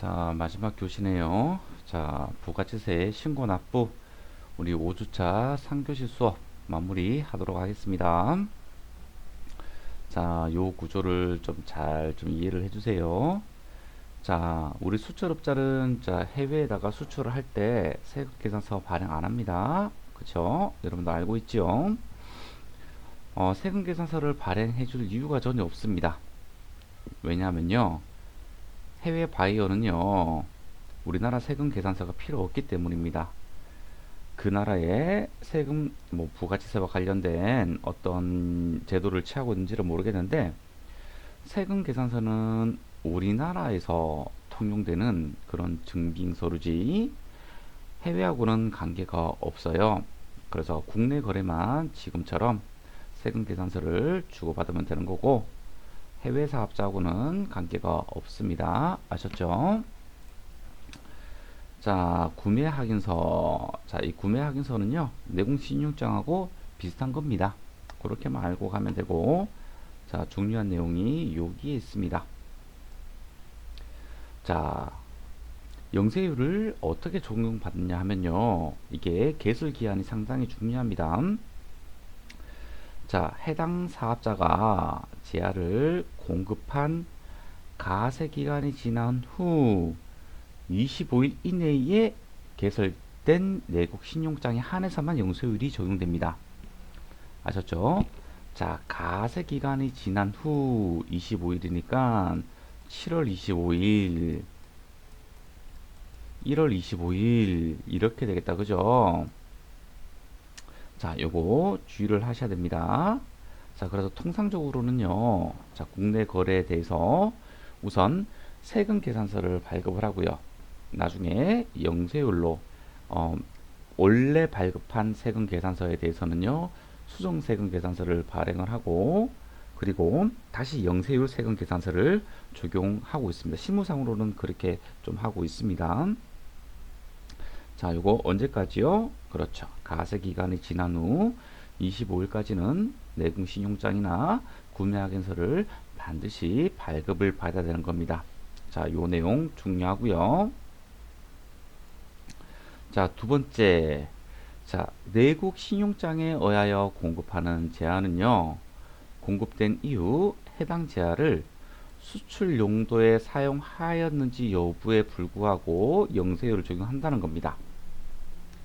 자, 마지막 교시네요. 자, 부가치세 신고 납부 우리 5주차 3교시 수업 마무리 하도록 하겠습니다. 자, 요 구조를 좀 잘 좀 이해를 해주세요. 자, 우리 수출업자는 자, 해외에다가 수출을 할 때 세금 계산서 발행 안 합니다. 그쵸? 여러분도 알고 있죠? 세금 계산서를 발행해 줄 이유가 전혀 없습니다. 왜냐하면요, 해외 바이어는요, 우리나라 세금 계산서가 필요 없기 때문입니다. 그 나라의 세금, 부가치세와 관련된 어떤 제도를 취하고 있는지를 모르겠는데, 세금 계산서는 우리나라에서 통용되는 그런 증빙서류지, 해외하고는 관계가 없어요. 그래서 국내 거래만 지금처럼 세금 계산서를 주고받으면 되는 거고, 해외 사업자하고는 관계가 없습니다. 아셨죠? 자, 구매 확인서. 자, 이 구매 확인서는요, 내공 신용장하고 비슷한 겁니다. 그렇게만 알고 가면 되고, 자, 중요한 내용이 여기에 있습니다. 자, 영세율을 어떻게 적용받느냐 하면요, 이게 개설 기한이 상당히 중요합니다. 자, 해당 사업자가 제하를 공급한 가세 기간이 지난 후 25일 이내에 개설된 내국 신용장에 한해서만 영세율이 적용됩니다. 아셨죠? 자, 가세 기간이 지난 후 25일이니까 7월 25일, 1월 25일 이렇게 되겠다. 그죠? 자, 요거 주의를 하셔야 됩니다. 자, 그래서 통상적으로는요, 자, 국내 거래에 대해서 우선 세금 계산서를 발급을 하고요. 나중에 영세율로 원래 발급한 세금 계산서에 대해서는요, 수정 세금 계산서를 발행을 하고, 그리고 다시 영세율 세금 계산서를 적용하고 있습니다. 실무상으로는 그렇게 좀 하고 있습니다. 자, 요거 언제까지요? 그렇죠. 가세 기간이 지난 후 25일까지는 내국 신용장이나 구매 확인서를 반드시 발급을 받아야 되는 겁니다. 자, 요 내용 중요하고요. 자, 두 번째. 자, 내국 신용장에 의하여 공급하는 제한은요, 공급된 이후 해당 제한을 수출 용도에 사용하였는지 여부에 불구하고 영세율을 적용한다는 겁니다.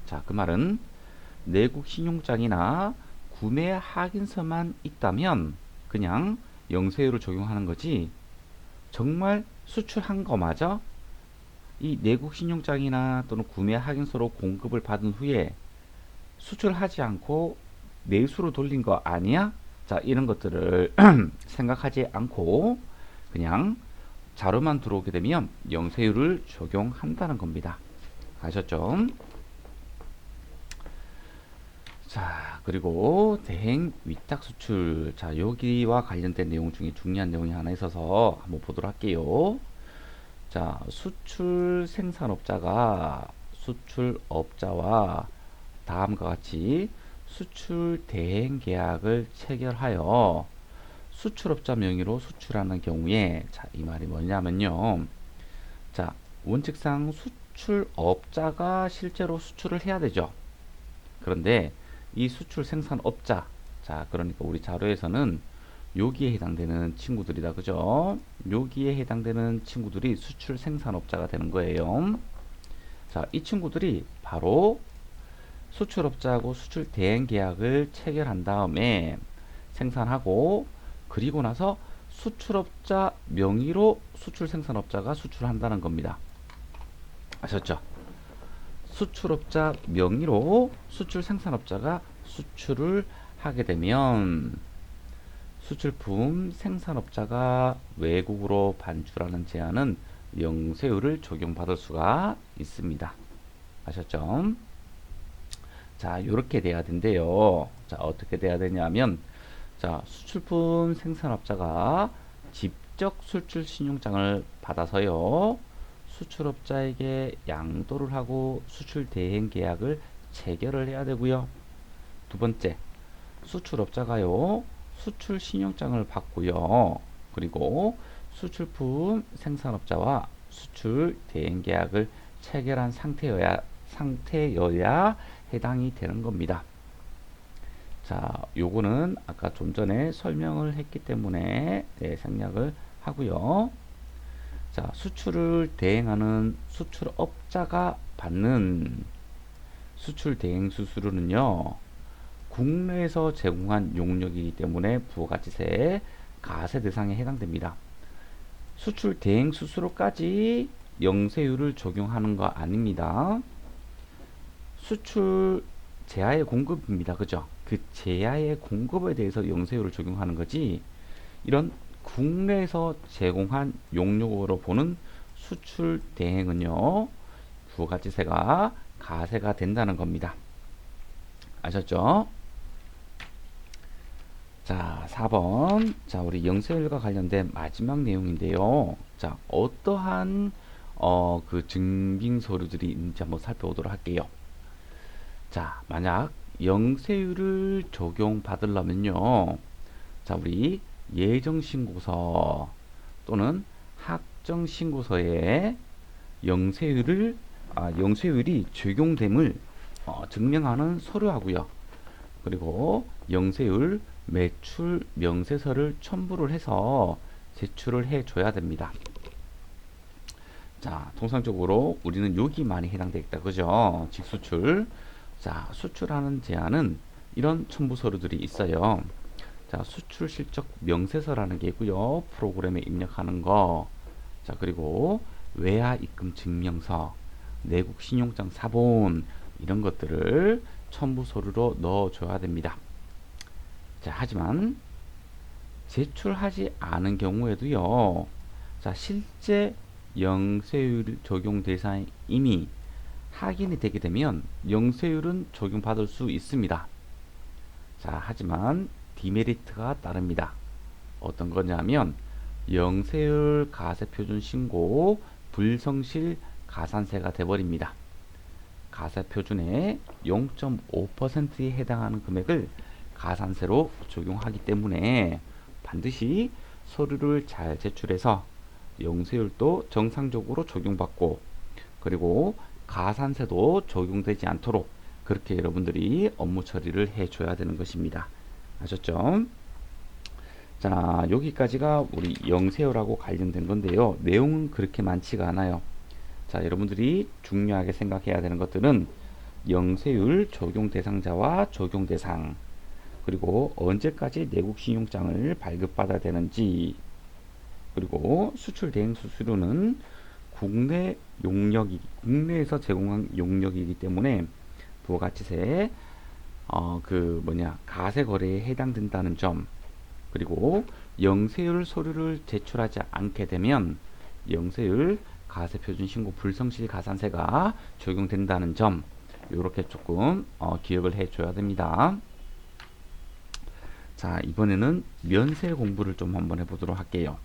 자, 그 말은 내국 신용장이나 구매 확인서만 있다면 그냥 영세율을 적용하는 거지, 정말 수출한 거 맞아? 이 내국 신용장이나 또는 구매 확인서로 공급을 받은 후에 수출하지 않고 내수로 돌린 거 아니야? 자, 이런 것들을 생각하지 않고 그냥 자료만 들어오게 되면 영세율을 적용한다는 겁니다. 아셨죠? 자, 그리고 대행 위탁 수출. 자, 여기와 관련된 내용 중에 중요한 내용이 하나 있어서 한번 보도록 할게요. 자, 수출업자와 다음과 같이 수출 대행 계약을 체결하여 수출업자 명의로 수출하는 경우에, 자, 이 말이 뭐냐면요. 자, 원칙상 수출업자가 실제로 수출을 해야 되죠. 그런데 이 수출 생산업자, 자, 그러니까 우리 자료에서는 여기에 해당되는 친구들이다. 그죠? 여기에 해당되는 친구들이 수출 생산업자가 되는 거예요. 자, 이 친구들이 바로 수출업자하고 수출 대행 계약을 체결한 다음에 생산하고, 그리고 나서 수출업자 명의로 수출 생산업자가 수출한다는 겁니다. 아셨죠? 수출업자 명의로 수출 생산업자가 수출을 하게 되면 수출품 생산업자가 외국으로 반출하는 제한은 영세율을 적용받을 수가 있습니다. 아셨죠? 자, 이렇게 돼야 된대요. 자, 어떻게 돼야 되냐면, 자, 수출품 생산업자가 직접 수출 신용장을 받아서요, 수출업자에게 양도를 하고 수출 대행 계약을 체결을 해야 되고요. 두 번째, 수출업자가요, 수출 신용장을 받고요, 그리고 수출품 생산업자와 수출 대행 계약을 체결한 상태여야 해당이 되는 겁니다. 자, 요거는 아까 좀 전에 설명을 했기 때문에 생략을 하고요. 자, 수출을 대행하는 수출업자가 받는 수출 대행 수수료는요, 국내에서 제공한 용역이기 때문에 부가가치세 가세 대상에 해당됩니다. 수출 대행 수수료까지 영세율을 적용하는 거 아닙니다. 수출 제하의 공급입니다. 그죠? 그 제하의 공급에 대해서 영세율을 적용하는 거지, 이런 국내에서 제공한 용역으로 보는 수출 대행은요, 부가가치세가 가세가 된다는 겁니다. 아셨죠? 자, 4번. 자, 우리 영세율과 관련된 마지막 내용인데요. 자, 어떠한 그 증빙 서류들이 있는지 한번 살펴보도록 할게요. 자, 만약 영세율을 적용받으려면요, 자, 우리 예정신고서 또는 학정신고서에 영세율이 적용됨을 증명하는 서류하고요. 그리고 영세율 매출 명세서를 첨부를 해서 제출을 해줘야 됩니다. 자, 통상적으로 우리는 여기 많이 해당되겠다. 그죠? 직수출. 자, 수출하는 제한은 이런 첨부 서류들이 있어요. 자, 수출 실적 명세서라는 게 있고요. 프로그램에 입력하는 거. 자, 그리고 외화 입금 증명서, 내국 신용장 사본, 이런 것들을 첨부 서류로 넣어줘야 됩니다. 자, 하지만 제출하지 않은 경우에도요, 자, 실제 영세율 적용 대상이 이미 확인이 되게 되면 영세율은 적용받을 수 있습니다. 자, 하지만 디메리트가 따릅니다. 어떤 거냐면 영세율 가세표준 신고 불성실 가산세가 돼버립니다. 가세표준의 0.5%에 해당하는 금액을 가산세로 적용하기 때문에 반드시 서류를 잘 제출해서 영세율도 정상적으로 적용받고, 그리고 가산세도 적용되지 않도록 그렇게 여러분들이 업무 처리를 해줘야 되는 것입니다. 아셨죠? 자, 여기까지가 우리 영세율하고 관련된 건데요. 내용은 그렇게 많지가 않아요. 자, 여러분들이 중요하게 생각해야 되는 것들은 영세율 적용 대상자와 적용 대상, 그리고 언제까지 내국 신용장을 발급받아야 되는지, 그리고 수출 대행 수수료는 국내에서 제공한 용역이기 때문에 부가가치세 가세 거래에 해당된다는 점, 그리고 영세율 서류를 제출하지 않게 되면 영세율 가세표준 신고 불성실 가산세가 적용된다는 점, 이렇게 조금 기억을 해줘야 됩니다. 자, 이번에는 면세 공부를 좀 한번 해보도록 할게요.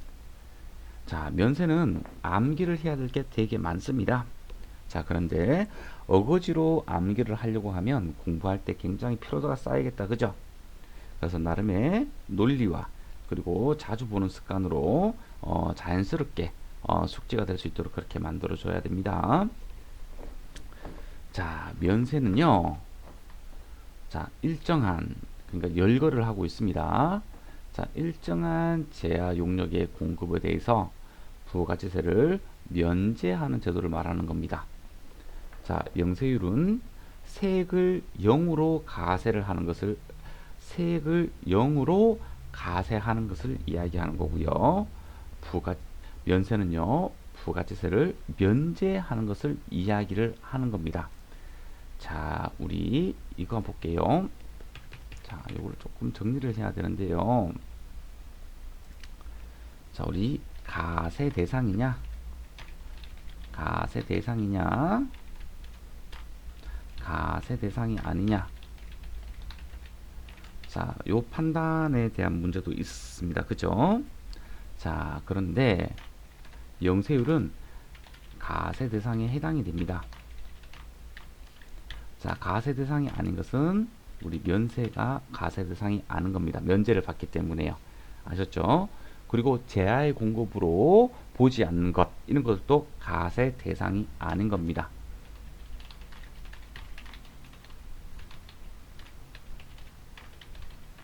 자, 면세는 암기를 해야 될 게 되게 많습니다. 자, 그런데 어거지로 암기를 하려고 하면 공부할 때 굉장히 피로도가 쌓이겠다. 그죠? 그래서 나름의 논리와 그리고 자주 보는 습관으로 자연스럽게 숙지가 될 수 있도록 그렇게 만들어 줘야 됩니다. 자, 면세는요, 자, 일정한, 그러니까 열거를 하고 있습니다. 자, 일정한 제야 용역의 공급에 대해서 부가가치세를 면제하는 제도를 말하는 겁니다. 자, 영세율은 세액을 0으로 가세하는 것을 이야기하는 거고요. 면세는요, 부가가치세를 면제하는 것을 이야기를 하는 겁니다. 자, 우리 이거 한번 볼게요. 자, 이걸 조금 정리를 해야 되는데요. 자, 우리 가세 대상이냐, 가세 대상이 아니냐. 자, 요 판단에 대한 문제도 있습니다. 그죠? 자, 그런데 영세율은 가세 대상에 해당이 됩니다. 자, 가세 대상이 아닌 것은 우리 면세가 가세 대상이 아닌 겁니다. 면제를 받기 때문에요. 아셨죠? 그리고 제하의 공급으로 보지 않는 것, 이런 것도 가세 대상이 아닌 겁니다.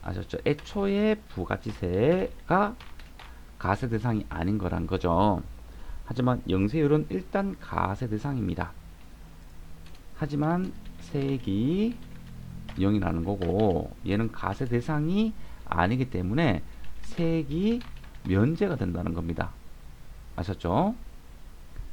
아셨죠? 애초에 부가치세가 가세 대상이 아닌 거란 거죠. 하지만 영세율은 일단 가세 대상입니다. 하지만 세액이 0이라는 거고, 얘는 가세 대상이 아니기 때문에 세액이 면제가 된다는 겁니다. 아셨죠?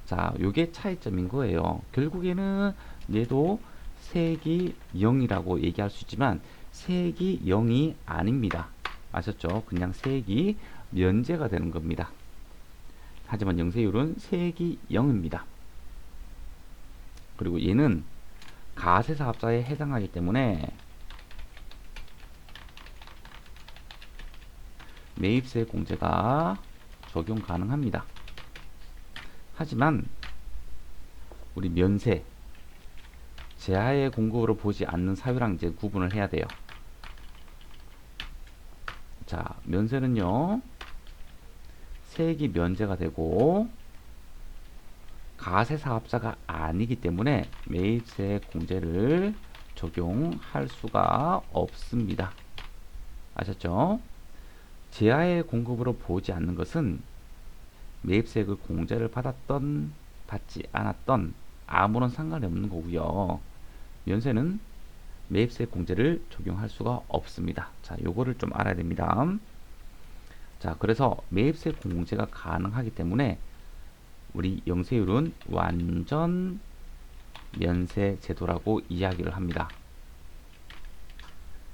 자, 요게 차이점인 거예요. 결국에는 얘도 세액이 0이라고 얘기할 수 있지만 세액이 0이 아닙니다. 아셨죠? 그냥 세액이 면제가 되는 겁니다. 하지만 영세율은 세액이 0입니다. 그리고 얘는 가세사업자에 해당하기 때문에 매입세 공제가 적용 가능합니다. 하지만 우리 면세, 제하의 공급으로 보지 않는 사유랑 이제 구분을 해야 돼요. 자, 면세는요, 세액이 면제가 되고 가세사업자가 아니기 때문에 매입세 공제를 적용할 수가 없습니다. 아셨죠? 제하의 공급으로 보지 않는 것은 매입세액을 공제를 받았던 받지 않았던 아무런 상관이 없는 거고요. 면세는 매입세 공제를 적용할 수가 없습니다. 자, 요거를 좀 알아야 됩니다. 자, 그래서 매입세 공제가 가능하기 때문에 우리 영세율은 완전 면세 제도라고 이야기를 합니다.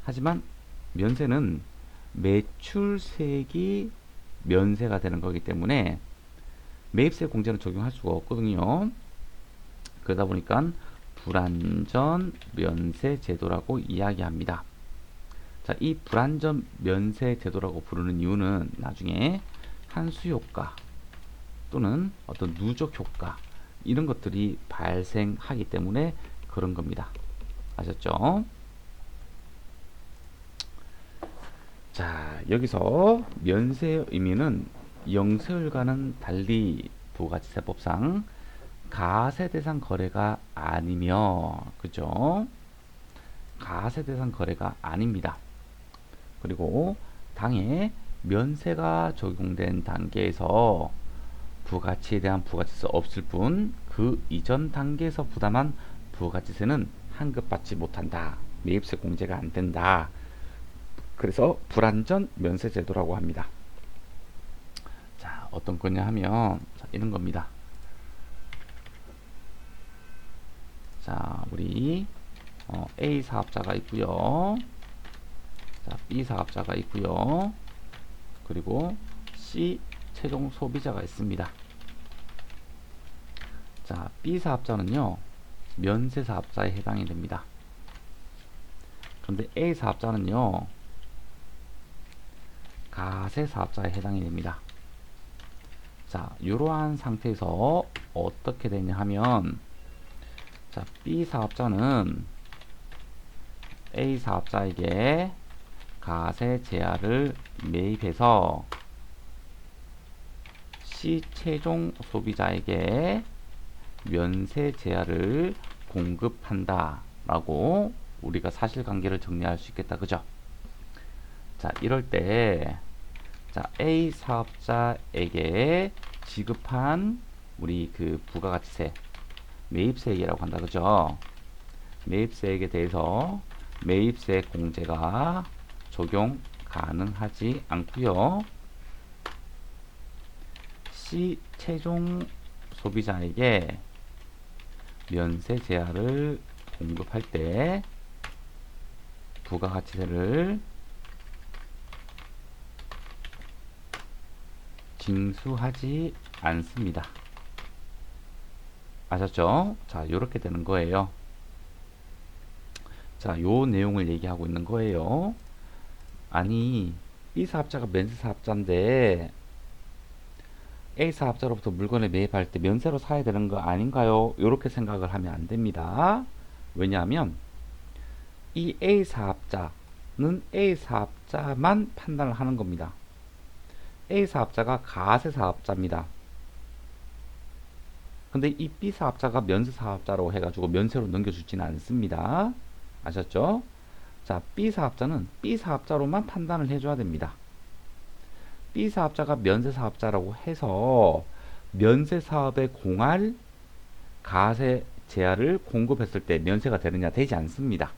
하지만 면세는 매출세액이 면세가 되는 거기 때문에 매입세 공제는 적용할 수가 없거든요. 그러다 보니까 불완전 면세 제도라고 이야기합니다. 자, 이 불완전 면세 제도라고 부르는 이유는 나중에 한수 효과 또는 어떤 누적 효과 이런 것들이 발생하기 때문에 그런 겁니다. 아셨죠? 자, 여기서 면세의 의미는 영세율과는 달리 부가치세법상 가세 대상 거래가 아니며, 그죠? 가세 대상 거래가 아닙니다. 그리고 당해 면세가 적용된 단계에서 부가치에 대한 부가치세 없을 뿐 그 이전 단계에서 부담한 부가치세는 환급받지 못한다. 매입세 공제가 안 된다. 그래서 불완전 면세 제도라고 합니다. 자, 어떤 거냐 하면 자, 이런 겁니다. 자, 우리 A 사업자가 있고요. 자, B 사업자가 있고요. 그리고 C 최종 소비자가 있습니다. 자, B 사업자는요, 면세 사업자에 해당이 됩니다. 그런데 A 사업자는요, 가세 사업자에 해당이 됩니다. 자, 이러한 상태에서 어떻게 되냐 하면, 자, B 사업자는 A 사업자에게 가세 제하를 매입해서 C 최종 소비자에게 면세 제하를 공급한다 라고 우리가 사실관계를 정리할 수 있겠다. 그죠? 자, 이럴 때 자, A 사업자에게 지급한 우리 그 부가가치세 매입세액이라고 한다. 그죠? 매입세액에 대해서 매입세 공제가 적용 가능하지 않고요. C 최종 소비자에게 면세 제하를 공급할 때 부가가치세를 징수하지 않습니다. 아셨죠? 자, 요렇게 되는 거예요. 자, 요 내용을 얘기하고 있는 거예요. 아니, B 사업자가 면세 사업자인데 A 사업자로부터 물건을 매입할 때 면세로 사야 되는 거 아닌가요? 이렇게 생각을 하면 안 됩니다. 왜냐하면 이 A 사업자는 A 사업자만 판단을 하는 겁니다. A 사업자가 가세 사업자입니다. 근데 이 B 사업자가 면세 사업자로 해가지고 면세로 넘겨주지는 않습니다. 아셨죠? 자, B 사업자는 B 사업자로만 판단을 해줘야 됩니다. B 사업자가 면세 사업자라고 해서 면세 사업에 공할 가세 제한을 공급했을 때 면세가 되느냐 되지 않습니다.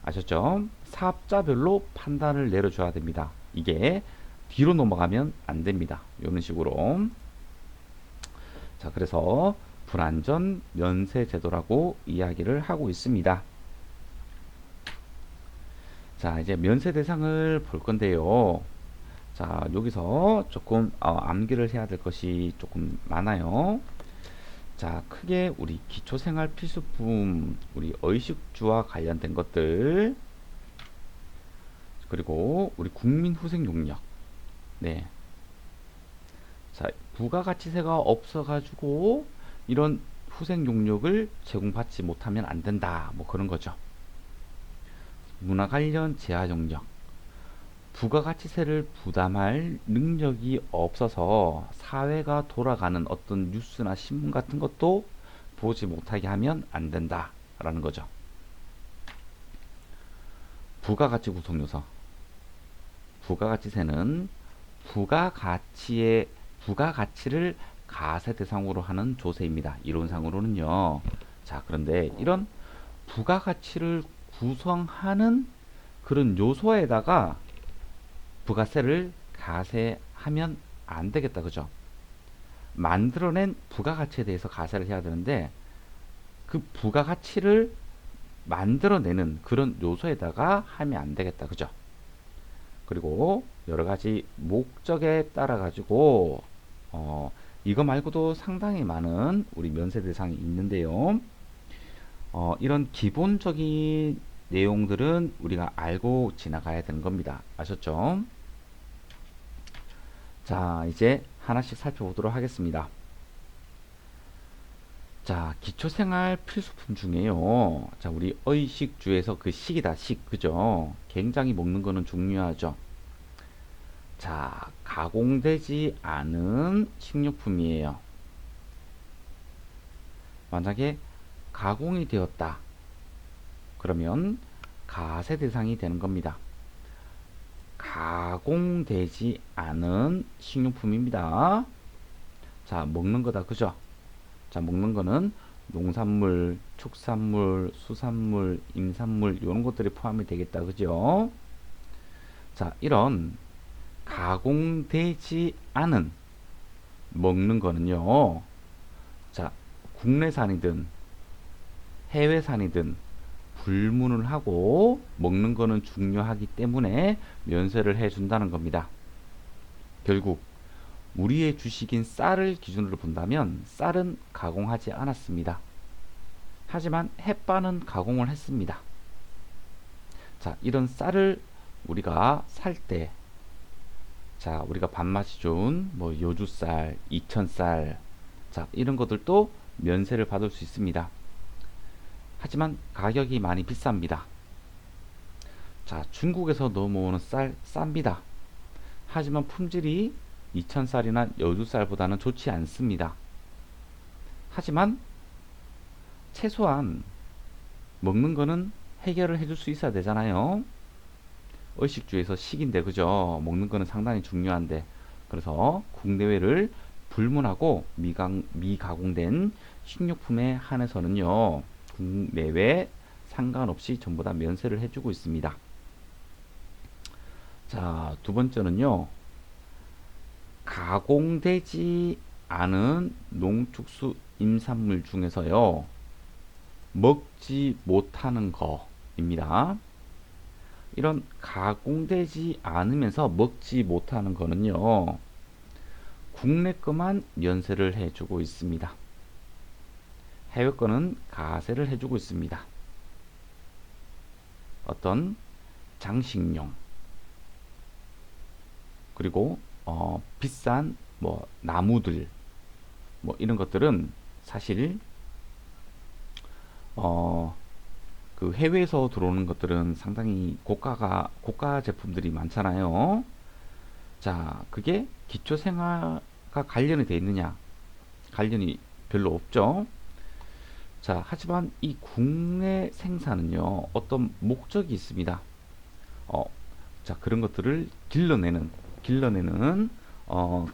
아셨죠? 사업자별로 판단을 내려줘야 됩니다. 이게 뒤로 넘어가면 안 됩니다. 이런 식으로. 자, 그래서 불안전 면세 제도라고 이야기를 하고 있습니다. 자, 이제 면세 대상을 볼 건데요. 자, 여기서 조금 암기를 해야 될 것이 조금 많아요. 자, 크게 우리 기초생활 필수품, 우리 의식주와 관련된 것들, 그리고 우리 국민후생용역. 네. 자, 부가가치세가 없어가지고 이런 후생용역을 제공받지 못하면 안 된다. 뭐 그런 거죠. 문화 관련 재화용역. 부가가치세를 부담할 능력이 없어서 사회가 돌아가는 어떤 뉴스나 신문 같은 것도 보지 못하게 하면 안 된다라는 거죠. 부가가치 구성요소. 부가가치세는 부가가치를 가세 대상으로 하는 조세입니다. 이론상으로는요. 자, 그런데 이런 부가가치를 구성하는 그런 요소에다가 부가세를 가세하면 안 되겠다. 그죠? 만들어낸 부가가치에 대해서 가세를 해야 되는데 그 부가가치를 만들어내는 그런 요소에다가 하면 안 되겠다. 그죠? 그리고 여러 가지 목적에 따라 가지고 이거 말고도 상당히 많은 우리 면세 대상이 있는데요. 이런 기본적인 내용들은 우리가 알고 지나가야 되는 겁니다. 아셨죠? 자, 이제 하나씩 살펴보도록 하겠습니다. 자, 기초생활 필수품 중에요. 자, 우리 의식주에서 그 식이다, 식. 그죠? 굉장히 먹는 거는 중요하죠. 자, 가공되지 않은 식료품이에요. 만약에 가공이 되었다. 그러면 가세 대상이 되는 겁니다. 가공되지 않은 식료품입니다. 자, 먹는 거다. 그죠? 자, 먹는 거는 농산물, 축산물, 수산물, 임산물 이런 것들이 포함이 되겠다. 그죠? 자, 이런 가공되지 않은 먹는 거는요. 자, 국내산이든 해외산이든 불문을 하고 먹는 거는 중요하기 때문에 면세를 해준다는 겁니다. 결국 우리의 주식인 쌀을 기준으로 본다면 쌀은 가공하지 않았습니다. 하지만 햇반은 가공을 했습니다. 자, 이런 쌀을 우리가 살 때, 자, 우리가 밥맛이 좋은 뭐 요주쌀, 이천쌀, 자, 이런 것들도 면세를 받을 수 있습니다. 하지만 가격이 많이 비쌉니다. 자, 중국에서 넘어오는 쌀 쌉니다. 하지만 품질이 이천쌀이나 여주쌀보다는 좋지 않습니다. 하지만 최소한 먹는 거는 해결을 해줄 수 있어야 되잖아요. 의식주에서 식인데 그죠? 먹는 거는 상당히 중요한데 그래서 국내외를 불문하고 미가공된 식료품에 한해서는요. 국내외 상관없이 전부 다 면세를 해주고 있습니다. 자, 두 번째는요. 가공되지 않은 농축수 임산물 중에서요. 먹지 못하는 거입니다. 이런 가공되지 않으면서 먹지 못하는 거는요. 국내 거만 면세를 해주고 있습니다. 해외 거는 가세를 해주고 있습니다. 어떤 장식용 그리고 비싼 뭐 나무들 뭐 이런 것들은 사실 그 해외에서 들어오는 것들은 상당히 고가 제품들이 많잖아요. 자, 그게 기초생활과 관련이 돼 있느냐? 관련이 별로 없죠. 자, 하지만 이 국내 생산은요, 어떤 목적이 있습니다. 어, 자, 그런 것들을 길러내는,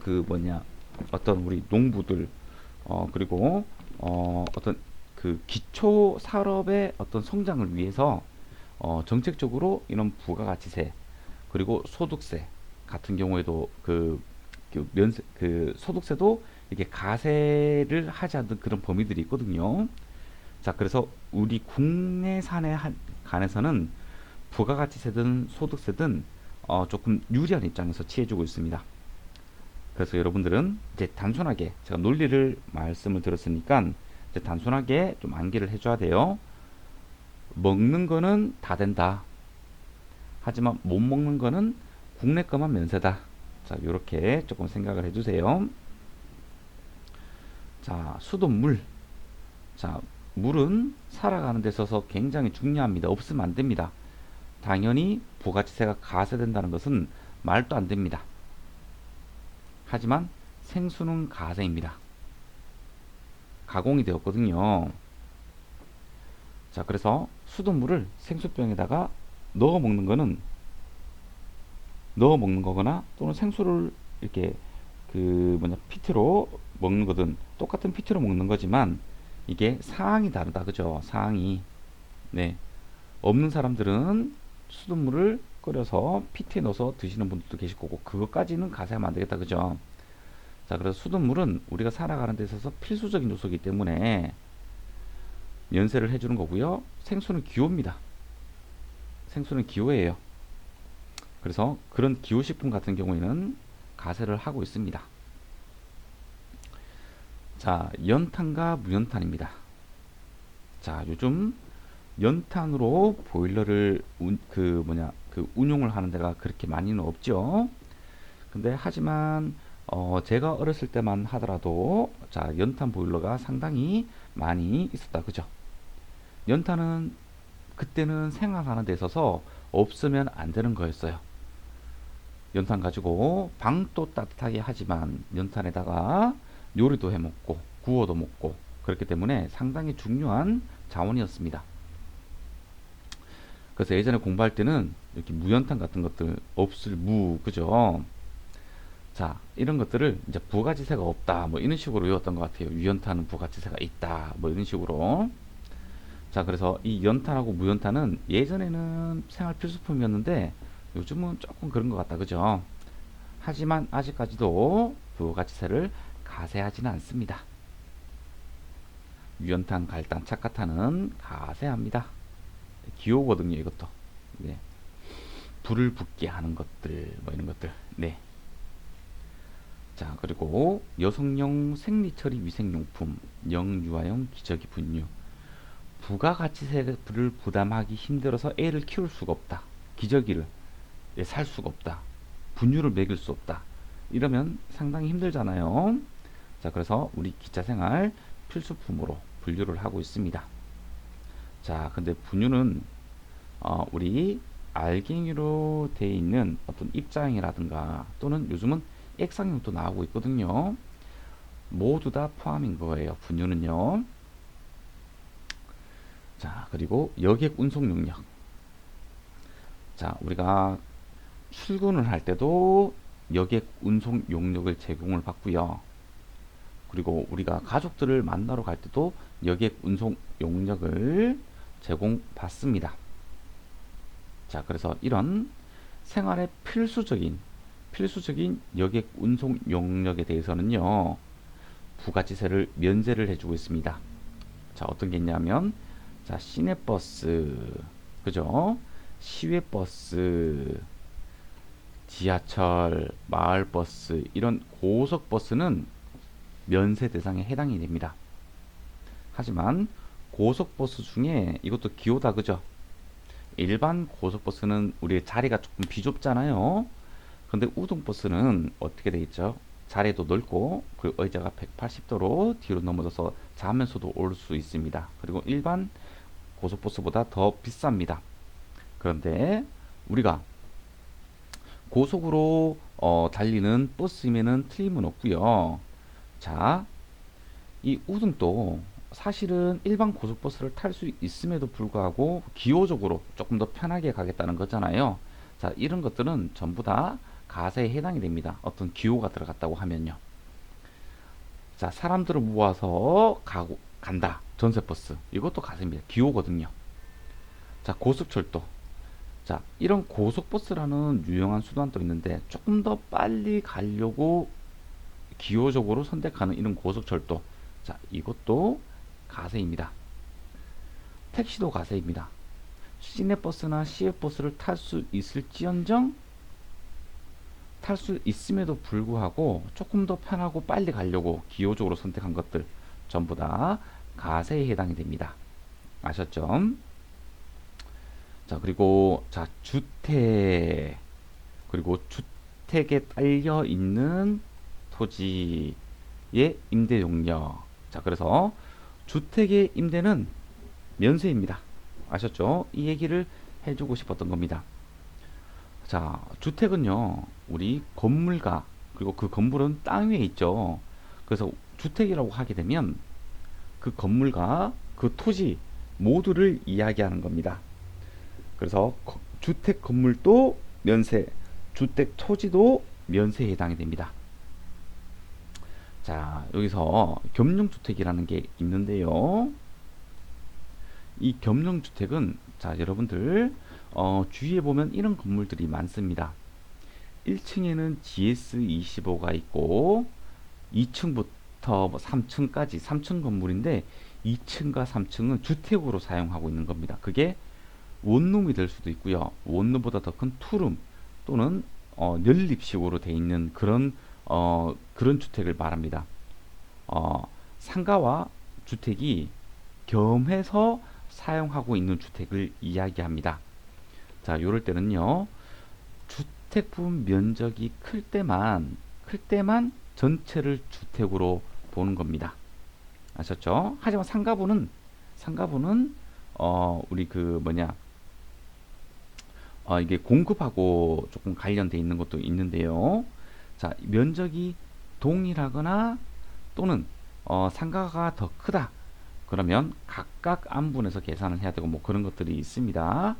그 뭐냐, 어떤 우리 농부들, 그리고, 어떤 그 기초 산업의 어떤 성장을 위해서, 정책적으로 이런 부가가치세, 그리고 소득세 같은 경우에도 그 소득세도 이게 가세를 하지 않는 그런 범위들이 있거든요. 자, 그래서 우리 국내산에 관해서는 부가가치세든 소득세든 조금 유리한 입장에서 취해주고 있습니다. 그래서 여러분들은 이제 단순하게 제가 논리를 말씀을 들었으니까 이제 단순하게 좀 암기를 해줘야 돼요. 먹는 거는 다 된다. 하지만 못 먹는 거는 국내 거만 면세다. 자, 이렇게 조금 생각을 해주세요. 자, 수돗물. 자, 물은 살아가는 데 있어서 굉장히 중요합니다. 없으면 안 됩니다. 당연히 부가치세가 가세된다는 것은 말도 안 됩니다. 하지만 생수는 가세입니다. 가공이 되었거든요. 자, 그래서 수돗물을 생수병에다가 넣어 먹는 거거나 또는 생수를 이렇게 PT로 먹는 거든 똑같은 PT로 먹는 거지만 이게 사항이 다르다. 그죠? 사항이. 네. 없는 사람들은 수돗물을 끓여서 PT에 넣어서 드시는 분들도 계실 거고 그것까지는 가세하면 안 되겠다. 그죠? 자, 그래서 수돗물은 우리가 살아가는 데 있어서 필수적인 요소이기 때문에 연세를 해주는 거고요. 생수는 기호입니다. 생수는 기호예요. 그래서 그런 기호식품 같은 경우에는 가세를 하고 있습니다. 자, 연탄과 무연탄입니다. 자, 요즘 연탄으로 보일러를 운용을 하는 데가 그렇게 많이는 없죠. 근데 하지만 제가 어렸을 때만 하더라도 자, 연탄 보일러가 상당히 많이 있었다. 그죠? 연탄은 그때는 생활하는 데 있어서 없으면 안 되는 거였어요. 연탄 가지고 방도 따뜻하게 하지만 연탄에다가 요리도 해 먹고 구워도 먹고 그렇기 때문에 상당히 중요한 자원이었습니다. 그래서 예전에 공부할 때는 이렇게 무연탄 같은 것들 없을 그죠? 자, 이런 것들을 이제 부가지세가 없다 뭐 이런 식으로 외웠던 것 같아요. 유연탄은 부가지세가 있다 뭐 이런 식으로. 자, 그래서 이 연탄하고 무연탄은 예전에는 생활 필수품이었는데 요즘은 조금 그런 것 같다. 그죠? 하지만 아직까지도 부가치세를 가세하지는 않습니다. 유연탄, 갈탄, 착화탄은 가세합니다. 기호거든요, 이것도. 네. 불을 붙게 하는 것들, 뭐 이런 것들. 네. 자, 그리고 여성용 생리처리 위생용품, 영유아용 기저귀 분유. 부가가치세를 부담하기 힘들어서 애를 키울 수가 없다. 기저귀를 살 수가 없다. 분유를 먹일 수 없다. 이러면 상당히 힘들잖아요. 자, 그래서 우리 기차생활 필수품으로 분류를 하고 있습니다. 자, 근데 분유는 우리 알갱이로 되어 있는 어떤 입자형이라든가 또는 요즘은 액상형도 나오고 있거든요. 모두 다 포함인 거예요. 분유는요. 자, 그리고 여객 운송 용역. 자, 우리가 출근을 할 때도 여객 운송 용역을 제공을 받고요. 그리고 우리가 가족들을 만나러 갈 때도 여객 운송 용역을 제공받습니다. 자, 그래서 이런 생활의 필수적인 여객 운송 용역에 대해서는요, 부가치세를 면제를 해주고 있습니다. 자, 어떤 게 있냐면, 자, 시내버스, 그죠? 시외버스, 지하철, 마을버스, 이런 고속버스는 면세 대상에 해당이 됩니다. 하지만 고속버스 중에 이것도 기호다. 그죠? 일반 고속버스는 우리 자리가 조금 비좁잖아요. 근데 우등버스는 어떻게 돼 있죠? 자리도 넓고 그리고 의자가 180도로 뒤로 넘어져서 자면서도 올 수 있습니다. 그리고 일반 고속버스보다 더 비쌉니다. 그런데 우리가 고속으로 달리는 버스임에는 틀림은 없고요. 자, 이 우등도 사실은 일반 고속버스를 탈 수 있음에도 불구하고 기호적으로 조금 더 편하게 가겠다는 거잖아요. 자, 이런 것들은 전부 다 가세에 해당이 됩니다. 어떤 기호가 들어갔다고 하면요. 자, 사람들을 모아서 간다. 전세버스. 이것도 가세입니다. 기호거든요. 자, 고속철도. 자, 이런 고속버스라는 유용한 수단도 있는데 조금 더 빨리 가려고 기호적으로 선택하는 이런 고속철도. 자, 이것도 가세입니다. 택시도 가세입니다. 시내버스나 시외버스를 탈 수 있을지언정 탈 수 있음에도 불구하고 조금 더 편하고 빨리 가려고 기호적으로 선택한 것들 전부 다 가세에 해당이 됩니다. 아셨죠? 자, 그리고 자, 주택 그리고 주택에 딸려 있는 토지의 임대 용역. 자, 그래서 주택의 임대는 면세입니다. 아셨죠? 이 얘기를 해주고 싶었던 겁니다. 자, 주택은요, 우리 건물과, 그리고 그 건물은 땅 위에 있죠. 그래서 주택이라고 하게 되면 그 건물과 그 토지 모두를 이야기하는 겁니다. 그래서 주택 건물도 면세, 주택 토지도 면세에 해당이 됩니다. 자, 여기서 겸용주택이라는 게 있는데요. 이 겸용주택은 자, 여러분들 주위에 보면 이런 건물들이 많습니다. 1층에는 GS25가 있고 2층부터 3층까지 3층 건물인데 2층과 3층은 주택으로 사용하고 있는 겁니다. 그게 원룸이 될 수도 있고요. 원룸보다 더 큰 투룸 또는 연립식으로 돼 있는 그런 주택을 말합니다. 상가와 주택이 겸해서 사용하고 있는 주택을 이야기합니다. 자, 이럴 때는요, 주택 부분 면적이 클 때만 전체를 주택으로 보는 겁니다. 아셨죠? 하지만 상가부는 우리 그 뭐냐, 이게 공급하고 조금 관련돼 있는 것도 있는데요. 자, 면적이 동일하거나 또는 상가가 더 크다. 그러면 각각 안분해서 계산을 해야 되고 뭐 그런 것들이 있습니다.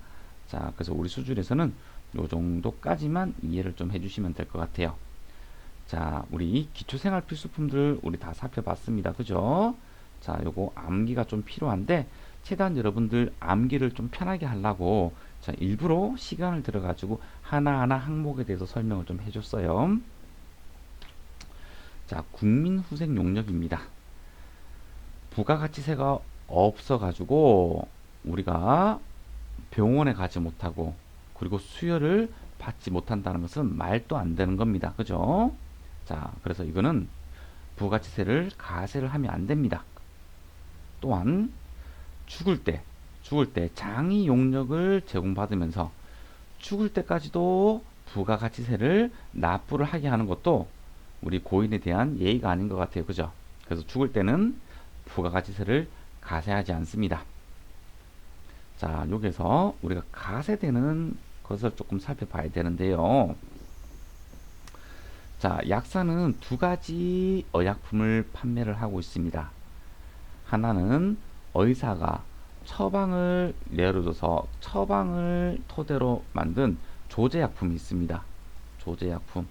자, 그래서 우리 수준에서는 요 정도까지만 이해를 좀 해주시면 될 것 같아요. 자, 우리 기초생활 필수품들 우리 다 살펴봤습니다. 그죠? 자, 요거 암기가 좀 필요한데 최대한 여러분들 암기를 좀 편하게 하려고 자, 일부러 시간을 들어가지고 하나하나 항목에 대해서 설명을 좀 해줬어요. 자, 국민후생 용역입니다. 부가가치세가 없어가지고 우리가 병원에 가지 못하고 그리고 수혈을 받지 못한다는 것은 말도 안 되는 겁니다. 그죠? 자, 그래서 이거는 부가가치세를 가세를 하면 안 됩니다. 또한 죽을 때 장의 용역을 제공받으면서 죽을 때까지도 부가가치세를 납부를 하게 하는 것도 우리 고인에 대한 예의가 아닌 것 같아요. 그죠? 그래서 죽을 때는 부가가치세를 가세하지 않습니다. 자, 여기서 우리가 가세되는 것을 조금 살펴봐야 되는데요. 자, 약사는 두 가지 의약품을 판매를 하고 있습니다. 하나는 의사가 처방을 예로 들어서 처방을 토대로 만든 조제약품이 있습니다. 조제약품.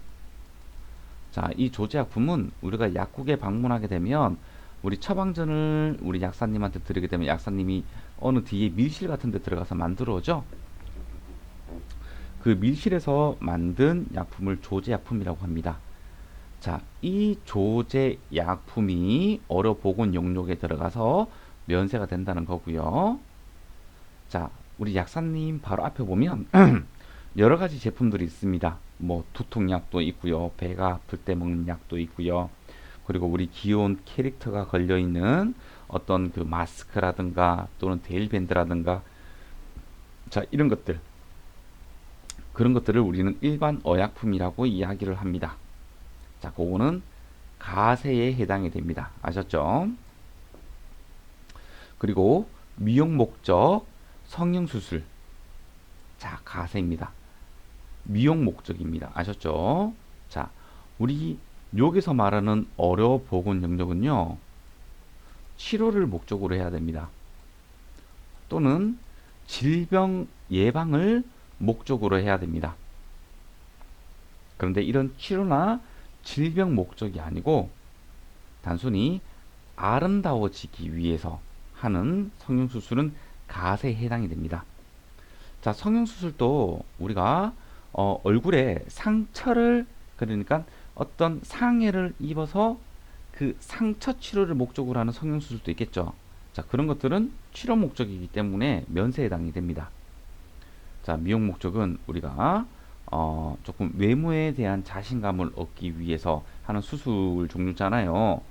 자, 이 조제약품은 우리가 약국에 방문하게 되면 우리 처방전을 우리 약사님한테 드리게 되면 약사님이 어느 뒤에 밀실 같은 데 들어가서 만들어오죠. 그 밀실에서 만든 약품을 조제약품이라고 합니다. 자, 이 조제약품이 의료보건 용역에 들어가서 면세가 된다는 거고요. 자, 우리 약사님 바로 앞에 보면 여러 가지 제품들이 있습니다. 뭐 두통약도 있고요. 배가 아플 때 먹는 약도 있고요. 그리고 우리 귀여운 캐릭터가 걸려있는 어떤 그 마스크라든가 또는 데일밴드라든가 자, 이런 것들 그런 것들을 우리는 일반 의약품이라고 이야기를 합니다. 자, 그거는 가세에 해당이 됩니다. 아셨죠? 그리고 미용 목적 성형수술 자, 가세입니다. 미용 목적입니다. 아셨죠? 자, 우리 여기서 말하는 의료보건 영역은요, 치료를 목적으로 해야 됩니다. 또는 질병 예방을 목적으로 해야 됩니다. 그런데 이런 치료나 질병 목적이 아니고 단순히 아름다워지기 위해서 하는 성형수술은 가세에 해당이 됩니다. 자, 성형수술도 우리가 얼굴에 상처를, 그러니까 어떤 상해를 입어서 그 상처 치료를 목적으로 하는 성형수술도 있겠죠. 자, 그런 것들은 치료 목적이기 때문에 면세에 해당이 됩니다. 자, 미용 목적은 우리가 조금 외모에 대한 자신감을 얻기 위해서 하는 수술 종류잖아요.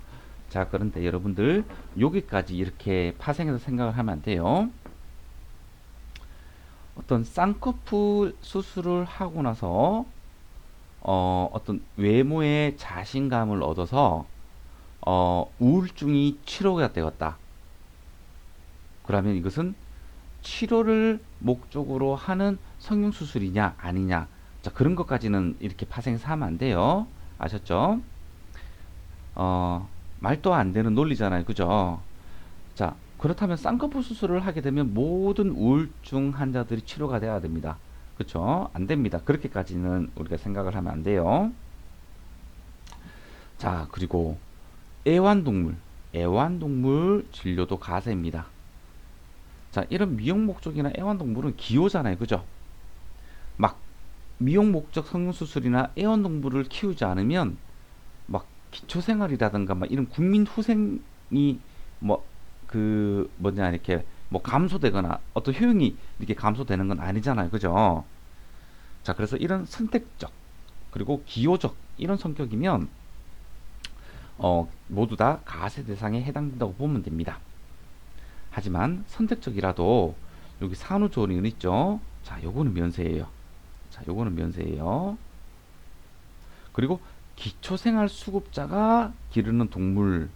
자, 그런데 여러분들 여기까지 이렇게 파생해서 생각을 하면 안 돼요. 어떤 쌍꺼풀 수술을 하고 나서 어떤 외모에 자신감을 얻어서 우울증이 치료가 되었다. 그러면 이것은 치료를 목적으로 하는 성형수술이냐 아니냐, 자, 그런 것까지는 이렇게 파생해서 하면 안 돼요. 아셨죠? 말도 안 되는 논리잖아요. 그죠? 자, 그렇다면 쌍꺼풀 수술을 하게 되면 모든 우울증 환자들이 치료가 돼야 됩니다. 그쵸? 안 됩니다. 그렇게까지는 우리가 생각을 하면 안 돼요. 자, 그리고 애완동물 진료도 가세입니다. 자, 이런 미용 목적이나 애완동물은 기호잖아요. 그죠? 막 미용 목적 성형수술이나 애완동물을 키우지 않으면 막 기초생활이라든가 막 이런 국민 후생이 뭐 뭐냐 이렇게 뭐 감소되거나 어떤 효용이 이렇게 감소되는 건 아니잖아요. 그죠? 자, 그래서 이런 선택적 그리고 기호적 이런 성격이면 모두 다 가세 대상에 해당된다고 보면 됩니다. 하지만 선택적이라도 여기 산후조리원 있죠? 자, 요거는 면세예요. 자, 요거는 면세예요. 그리고 기초생활수급자가 기르는 동물,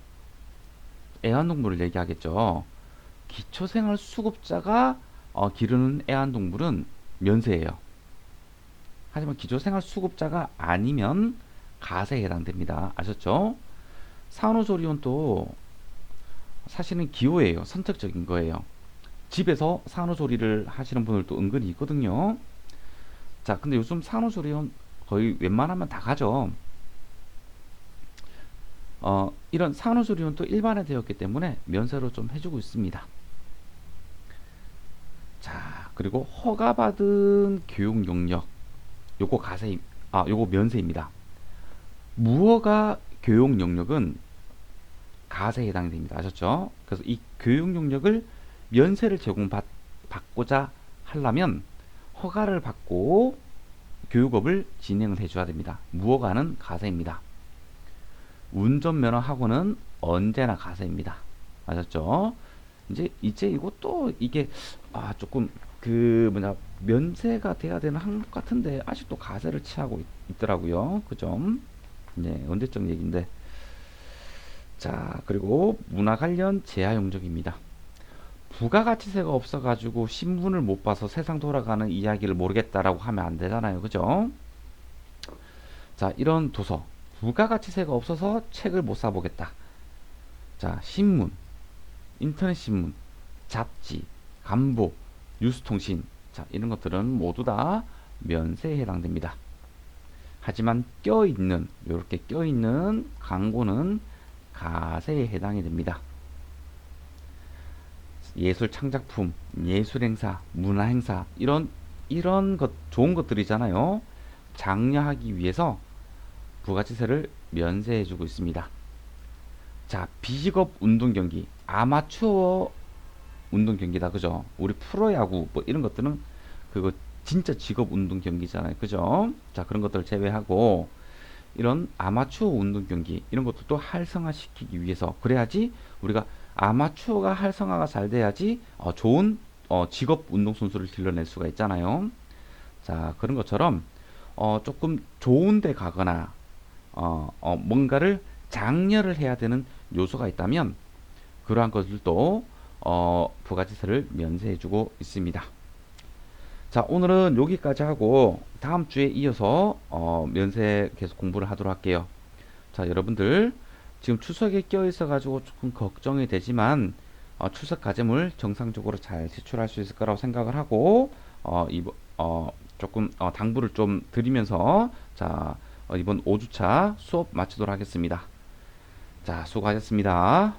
애완동물을 얘기하겠죠. 기초생활수급자가 기르는 애완동물은 면세예요. 하지만 기초생활수급자가 아니면 가세에 해당됩니다. 아셨죠? 산후조리원도 사실은 기호예요. 선택적인 거예요. 집에서 산후조리를 하시는 분들도 은근히 있거든요. 자, 근데 요즘 산후조리원 거의 웬만하면 다 가죠. 이런 산후조리원도 일반화되었기 때문에 면세로 좀 해주고 있습니다. 자, 그리고 허가받은 교육 용역, 요거 요거 면세입니다. 무허가 교육 용역은 가세에 해당이 됩니다. 아셨죠? 그래서 이 교육 용역을 면세를 제공받고자 하려면 허가를 받고 교육업을 진행을 해줘야 됩니다. 무허가는 가세입니다. 운전면허 학원은 언제나 가세입니다. 아셨죠? 이제 이것도 이게 조금 면세가 돼야 되는 항목 같은데 아직도 가세를 취하고 있더라고요. 그죠? 네, 언제적 얘기인데. 자, 그리고 문화 관련 재하 용적입니다. 부가가치세가 없어가지고 신문을 못 봐서 세상 돌아가는 이야기를 모르겠다라고 하면 안 되잖아요. 그죠? 자, 이런 도서. 부가가치세가 없어서 책을 못 사보겠다. 자, 신문, 인터넷 신문, 잡지, 간보, 뉴스통신. 자, 이런 것들은 모두 다 면세에 해당됩니다. 하지만 이렇게 껴있는 광고는 가세에 해당이 됩니다. 예술 창작품, 예술 행사, 문화 행사, 이런 좋은 것들이잖아요. 장려하기 위해서 부가치세를 면세해주고 있습니다. 자, 비직업 운동 경기, 아마추어 운동 경기다. 그죠? 우리 프로야구 뭐 이런 것들은 그거 진짜 직업 운동 경기잖아요. 그죠? 자, 그런 것들을 제외하고 이런 아마추어 운동 경기 이런 것도 활성화시키기 위해서, 그래야지 우리가 아마추어가 활성화가 잘 돼야지 좋은 직업 운동선수를 길러낼 수가 있잖아요. 자, 그런 것처럼 조금 좋은 데 가거나 뭔가를 장려를 해야 되는 요소가 있다면 그러한 것들도 부가치세를 면세해주고 있습니다. 자, 오늘은 여기까지 하고 다음 주에 이어서 면세 계속 공부를 하도록 할게요. 자, 여러분들 지금 추석에 껴 있어 가지고 조금 걱정이 되지만 추석 과제물 정상적으로 잘 제출할 수 있을 거라고 생각을 하고 이번 조금 당부를 좀 드리면서 자 이번 5주차 수업 마치도록 하겠습니다. 자 수고하셨습니다.